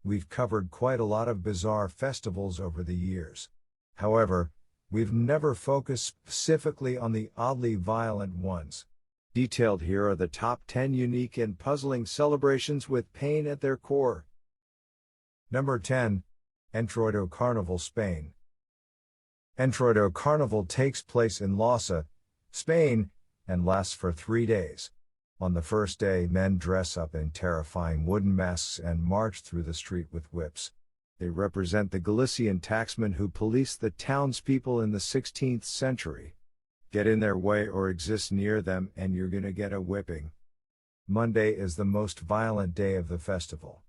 We've covered quite a lot of bizarre festivals over the years. However, we've never focused specifically on the oddly violent ones. Detailed here are the top 10 unique and puzzling celebrations with pain at their core. Number 10. Troydo Carnival, Spain. Troydo Carnival takes place in Losa, Spain, and lasts for 3 days. On the first day, men dress up in terrifying wooden masks and march through the street with whips. They represent the Galician tacksmen who policed the townspeople in the 16th century. Get in their way or exist near them and you're gonna get a whipping. Monday is the most violent day of the festival.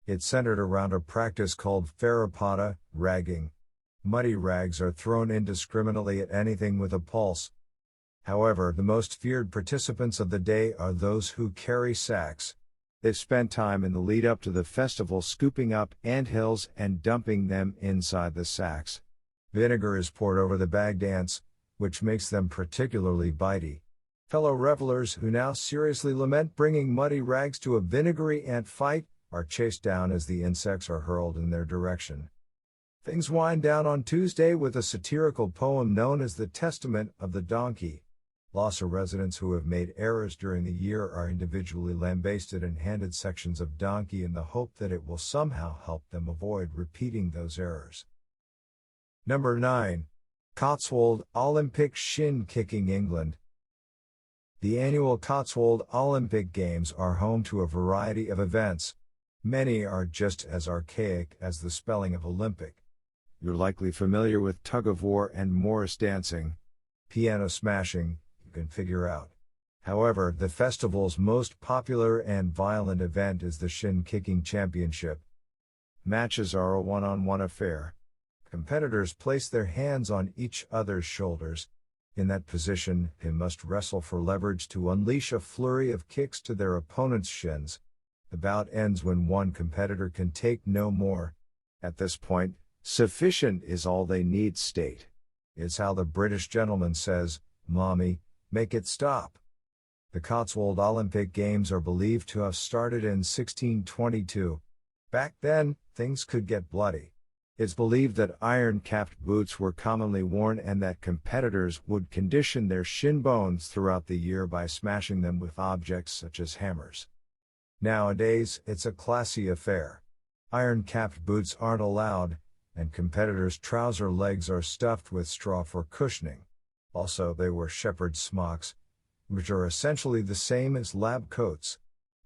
It's centered around a practice called farrapada, ragging. Muddy rags are thrown indiscriminately at anything with a pulse. However, the most feared participants of the day are those who carry sacks. They've spent time in the lead up to the festival scooping up anthills and dumping them inside the sacks. Vinegar is poured over the bagged ants, which makes them particularly bitey. Fellow revelers who now seriously lament bringing muddy rags to a vinegary ant fight are chased down as the insects are hurled in their direction. Things wind down on Tuesday with a satirical poem known as the Testament of the Donkey. Losa residents who have made errors during the year are individually lambasted and handed sections of donkey in the hope that it will somehow help them avoid repeating those errors. Number 9. Cotswold Olympic Shin Kicking, England. The annual Cotswold Olympic Games are home to a variety of events. Many are just as archaic as the spelling of Olympic. You're likely familiar with tug-of-war and Morris dancing. Piano smashing, you can figure out. However, the festival's most popular and violent event is the Shin Kicking Championship. Matches are a one-on-one affair. Competitors place their hands on each other's shoulders. In that position, they must wrestle for leverage to unleash a flurry of kicks to their opponent's shins. The bout ends when one competitor can take no more. At this point, sufficient is all they need state. It's how the British gentleman says, "Mommy, make it stop." The Cotswold Olympic Games are believed to have started in 1622. Back then, things could get bloody. It's believed that iron-capped boots were commonly worn and that competitors would condition their shin bones throughout the year by smashing them with objects such as hammers. Nowadays, it's a classy affair. Iron-capped boots aren't allowed, and competitors' trouser legs are stuffed with straw for cushioning. Also, they wear shepherd smocks, which are essentially the same as lab coats.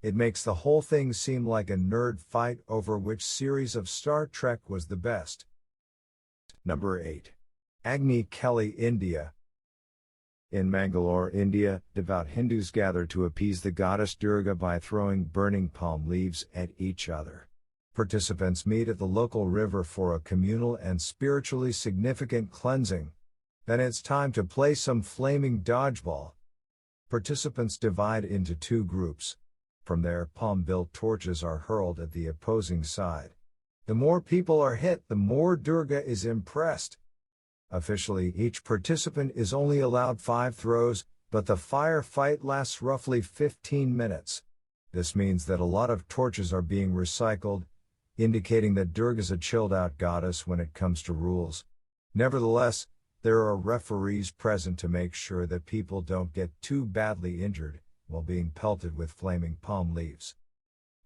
It makes the whole thing seem like a nerd fight over which series of Star Trek was the best. Number 8. Agni Kelly, India. In Mangalore, India, devout Hindus gather to appease the goddess Durga by throwing burning palm leaves at each other. Participants meet at the local river for a communal and spiritually significant cleansing. Then it's time to play some flaming dodgeball. Participants divide into 2 groups. From there, palm-built torches are hurled at the opposing side. The more people are hit, the more Durga is impressed. Officially, each participant is only allowed 5 throws, but the firefight lasts roughly 15 minutes. This means that a lot of torches are being recycled, indicating that Durga's a chilled-out goddess when it comes to rules. Nevertheless, there are referees present to make sure that people don't get too badly injured while being pelted with flaming palm leaves.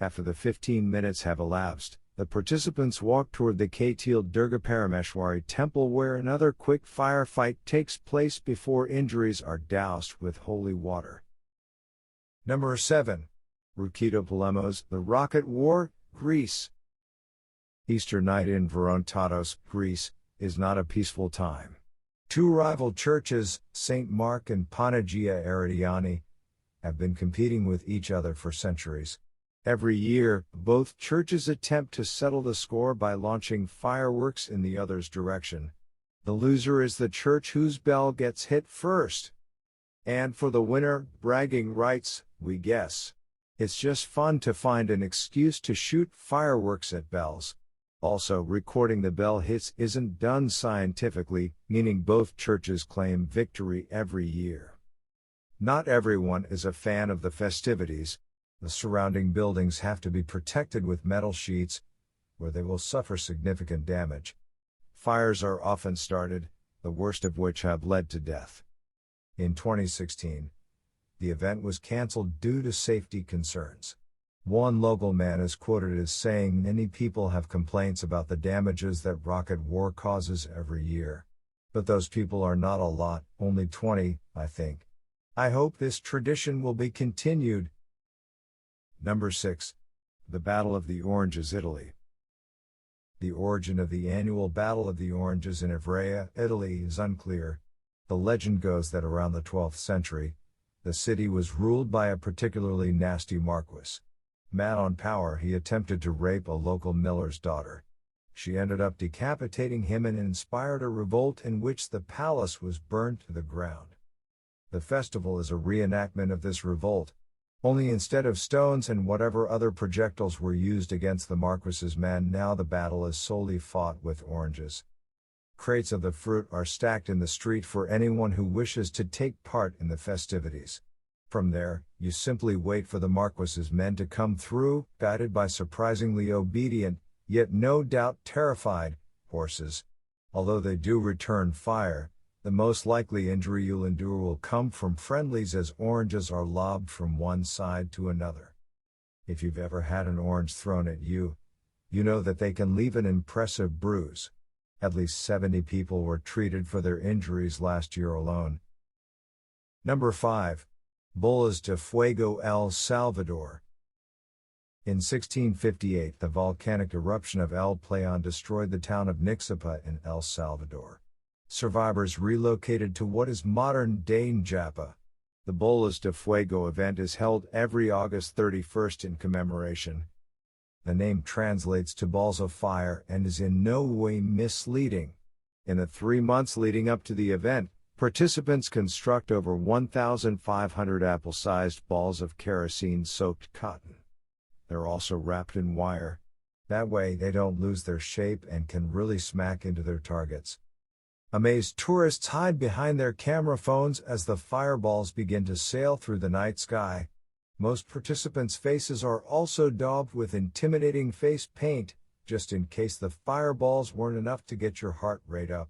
After the 15 minutes have elapsed, the participants walk toward the Katil Durga Parameshwari temple where another quick firefight takes place before injuries are doused with holy water. Number 7. Roukito Polemos, the Rocket War, Greece. Easter night in Vorontados, Greece, is not a peaceful time. 2 rival churches, St. Mark and Panagia Eridiani, have been competing with each other for centuries. Every year, both churches attempt to settle the score by launching fireworks in the other's direction. The loser is the church whose bell gets hit first. And for the winner, bragging rights, we guess. It's just fun to find an excuse to shoot fireworks at bells. Also, recording the bell hits isn't done scientifically, meaning both churches claim victory every year. Not everyone is a fan of the festivities. The surrounding buildings have to be protected with metal sheets, where they will suffer significant damage. Fires are often started, the worst of which have led to death. In 2016, the event was cancelled due to safety concerns. One local man is quoted as saying many people have complaints about the damages that rocket war causes every year. But those people are not a lot, only 20, I think. I hope this tradition will be continued. Number 6. The Battle of the Oranges, Italy. The origin of the annual Battle of the Oranges in Ybarra, Italy, is unclear. The legend goes that around the 12th century, the city was ruled by a particularly nasty marquis. Mad on power, he attempted to rape a local miller's daughter. She ended up decapitating him and inspired a revolt in which the palace was burned to the ground. The festival is a reenactment of this revolt, only instead of stones and whatever other projectiles were used against the marquis's men, now the battle is solely fought with oranges. Crates of the fruit are stacked in the street for anyone who wishes to take part in the festivities. From there, you simply wait for the marquis's men to come through, guided by surprisingly obedient, yet no doubt terrified, horses. Although they do return fire, the most likely injury you'll endure will come from friendlies as oranges are lobbed from one side to another. If you've ever had an orange thrown at you, you know that they can leave an impressive bruise. At least 70 people were treated for their injuries last year alone. Number 5. Bullas de Fuego, El Salvador. In 1658, the volcanic eruption of El Playón destroyed the town of Nixapa in El Salvador. Survivors relocated to what is modern-day Njapa. The Bullas de Fuego event is held every August 31st in commemoration. The name translates to balls of fire and is in no way misleading. In the 3 months leading up to the event, participants construct over 1,500 apple-sized balls of kerosene-soaked cotton. They're also wrapped in wire. That way they don't lose their shape and can really smack into their targets. Amazed tourists hide behind their camera phones as the fireballs begin to sail through the night sky. Most participants' faces are also daubed with intimidating face paint, just in case the fireballs weren't enough to get your heart rate up.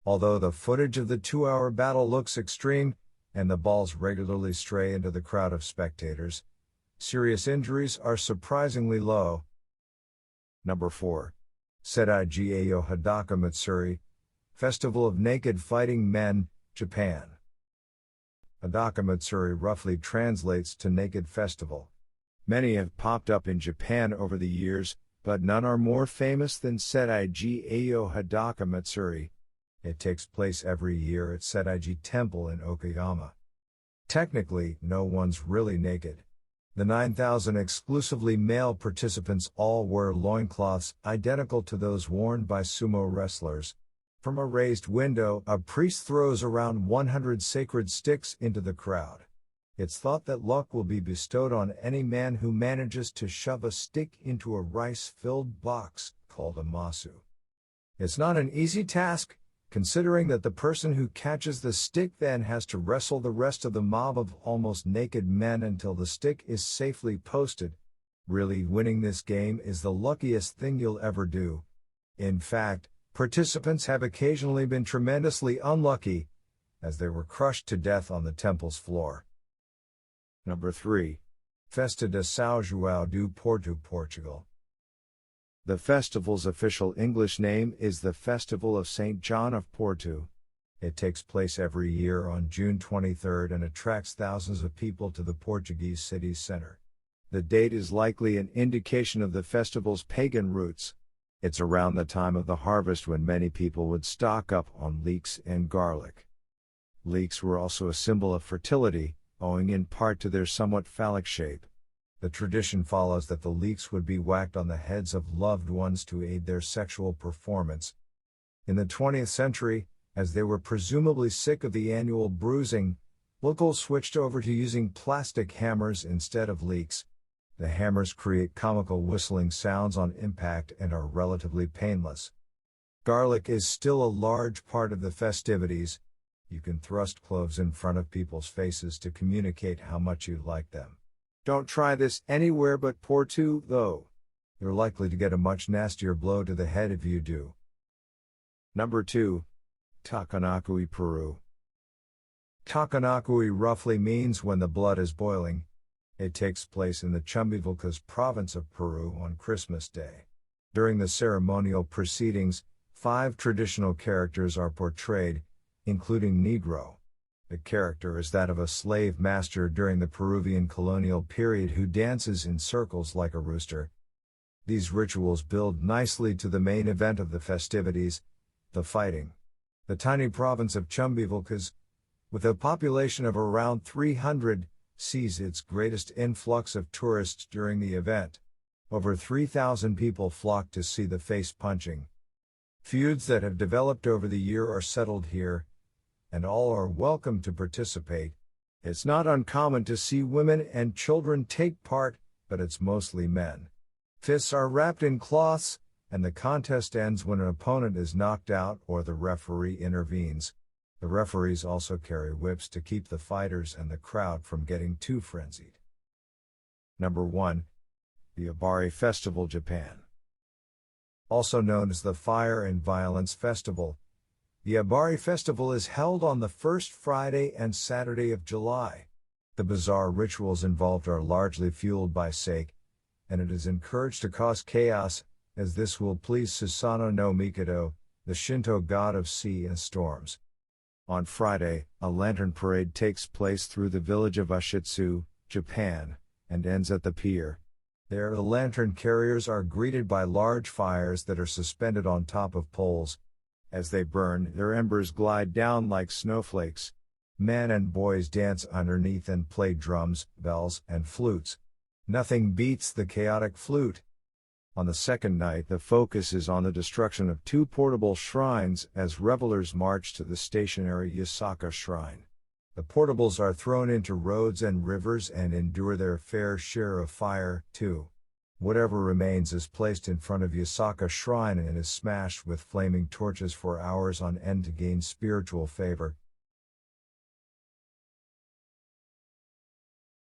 Although the footage of the 2-hour battle looks extreme, and the balls regularly stray into the crowd of spectators, serious injuries are surprisingly low. Number 4. Setai Gao Hadaka Matsuri, Festival of Naked Fighting Men, Japan. Hadaka Matsuri roughly translates to Naked Festival. Many have popped up in Japan over the years, but none are more famous than Setai Gao Hadaka Matsuri. It takes place every year at Setai Temple in Okayama. Technically, no one's really naked. The 9,000 exclusively male participants all wear loincloths identical to those worn by sumo wrestlers. From a raised window, a priest throws around 100 sacred sticks into the crowd. It's thought that luck will be bestowed on any man who manages to shove a stick into a rice-filled box, called a masu. It's not an easy task, considering that the person who catches the stick then has to wrestle the rest of the mob of almost naked men until the stick is safely posted. Really, winning this game is the luckiest thing you'll ever do. In fact, participants have occasionally been tremendously unlucky, as they were crushed to death on the temple's floor. Number 3. Festa Dessau, João do Porto, Portugal. The festival's official English name is the Festival of St. John of Porto. It takes place every year on June 23 and attracts thousands of people to the Portuguese city's center. The date is likely an indication of the festival's pagan roots. It's around the time of the harvest when many people would stock up on leeks and garlic. Leeks were also a symbol of fertility, owing in part to their somewhat phallic shape. The tradition follows that the leeks would be whacked on the heads of loved ones to aid their sexual performance. In the 20th century, as they were presumably sick of the annual bruising, locals switched over to using plastic hammers instead of leeks. The hammers create comical whistling sounds on impact and are relatively painless. Garlic is still a large part of the festivities. You can thrust cloves in front of people's faces to communicate how much you like them. Don't try this anywhere but Porto, though. you're likely to get a much nastier blow to the head if you do. Number 2. Takanawa Peru. Takanawa roughly means when the blood is boiling. It takes place in the Chumbivilcas province of Peru on Christmas Day. During the ceremonial proceedings, 5 traditional characters are portrayed, including Negro. The character is that of a slave master during the Peruvian colonial period who dances in circles like a rooster. These rituals build nicely to the main event of the festivities, the fighting. The tiny province of Chumbivilcas, with a population of around 300, sees its greatest influx of tourists during the event. Over 3,000 people flock to see the face punching. Feuds that have developed over the year are settled here, and all are welcome to participate. It's not uncommon to see women and children take part, but it's mostly men. Fists are wrapped in cloths, and the contest ends when an opponent is knocked out or the referee intervenes. The referees also carry whips to keep the fighters and the crowd from getting too frenzied. Number 1. The Ybarra Festival, Japan. Also known as the Fire and Violence Festival, the Ybarra Festival is held on the first Friday and Saturday of July. The bizarre rituals involved are largely fueled by sake, and it is encouraged to cause chaos, as this will please Susanoo no Mikoto, the Shinto god of sea and storms. On Friday, a lantern parade takes place through the village of Ushitsu, Japan, and ends at the pier. There the lantern carriers are greeted by large fires that are suspended on top of poles. As they burn, their embers glide down like snowflakes. Men and boys dance underneath and play drums, bells, and flutes. Nothing beats the chaotic flute. On the second night, the focus is on the destruction of 2 portable shrines as revelers march to the stationary Yasaka shrine. The portables are thrown into roads and rivers and endure their fair share of fire, too. Whatever remains is placed in front of Yasaka shrine and is smashed with flaming torches for hours on end to gain spiritual favor.